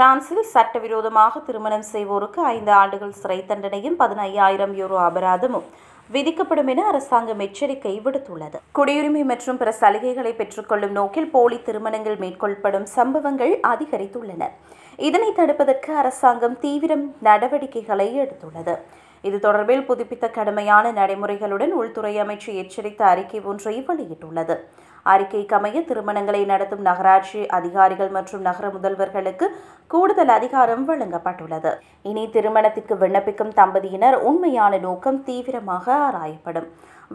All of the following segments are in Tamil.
பிரான்சில் சட்டவிரோதமாக திருமணம் செய்வோருக்கு 5 ஆண்டுகள் சிறை தண்டனையும் 15,000 யூரோ அபராதமும் விதிக்கப்படும் என அரசாங்கம் எச்சரிக்கை விடுத்துள்ளது. குடியுரிமை மற்றும் பிற சலுகைகளை பெற்றுக்கொள்ளும் நோக்கில் போலி திருமணங்கள் மேற்கொள்ளப்படும் சம்பவங்கள் அதிகரித்துள்ளன. இதனை தடுப்பதற்கு அரசாங்கம் தீவிர நடவடிக்கைகளை எடுத்துள்ளது. இது தொடர்பில் புதுப்பித்த கடுமையான நடைமுறைகளுடன் உள்துறை அமைச்சு எச்சரித்த அறிக்கை ஒன்றை வெளியிட்டுள்ளது. அறிக்கைக்கமைய திருமணங்களை நடத்தும் நகராட்சி அதிகாரிகள் மற்றும் நகர முதல்வர்களுக்கு கூடுதல் அதிகாரம் வழங்கப்பட்டுள்ளது. இனி திருமணத்திற்கு விண்ணப்பிக்கும் தம்பதியினர் உண்மையான நோக்கம் தீவிரமாக ஆராயப்படும்.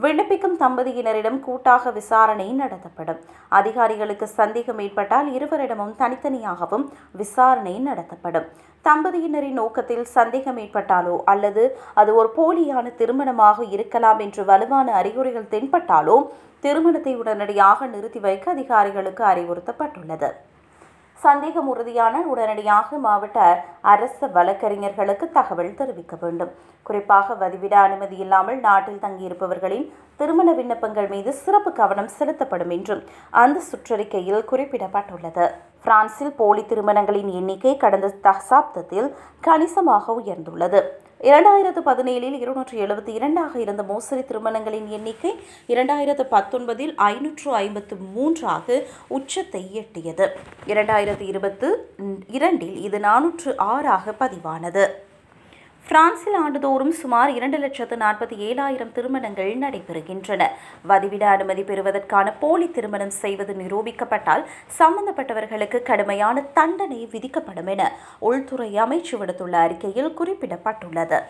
விண்ணப்பிக்கும் தம்பதியினரிடம் கூட்டாக விசாரணை நடத்தப்படும். அதிகாரிகளுக்கு சந்தேகம் ஏற்பட்டால் இருவரிடமும் தனித்தனியாகவும் விசாரணை நடத்தப்படும். தம்பதியினரின் நோக்கத்தில் சந்தேகம் ஏற்பட்டாலோ அல்லது அது ஒரு போலியான திருமணமாக இருக்கலாம் என்று வலுவான அறிகுறிகள் தென்பட்டாலோ திருமணத்தை உடனடியாக நிறுத்தி வைக்க அதிகாரிகளுக்கு அறிவுறுத்தப்பட்டுள்ளது. சந்தேகம் உறுதியானால் உடனடியாக மாவட்ட அரசு வழக்கறிஞர்களுக்கு தகவல் தெரிவிக்க வேண்டும். குறிப்பாக வதிவிட அனுமதி இல்லாமல் நாட்டில் தங்கியிருப்பவர்களின் திருமண விண்ணப்பங்கள் மீது சிறப்பு கவனம் செலுத்தப்படும் என்றும் அந்த சுற்றறிக்கையில் குறிப்பிடப்பட்டுள்ளது. பிரான்சில் போலி திருமணங்களின் எண்ணிக்கை கடந்த தசாப்தத்தில் கணிசமாக உயர்ந்துள்ளது. 2017இல் 272 இருந்த மோசடி திருமணங்களின் எண்ணிக்கை 2019இல் 553 உச்சத்தை எட்டியது. 2022இல் இது 406 பதிவானது. பிரான்சில் ஆண்டுதோறும் சுமார் 2,47,000 திருமணங்கள் நடைபெறுகின்றன. வதிவிட அனுமதி பெறுவதற்கான போலி திருமணம் செய்வது நிரூபிக்கப்பட்டால் சம்பந்தப்பட்டவர்களுக்கு கடுமையான தண்டனை விதிக்கப்படும் என உள்துறை அமைச்சு விடுத்துள்ள அறிக்கையில் குறிப்பிடப்பட்டுள்ளது.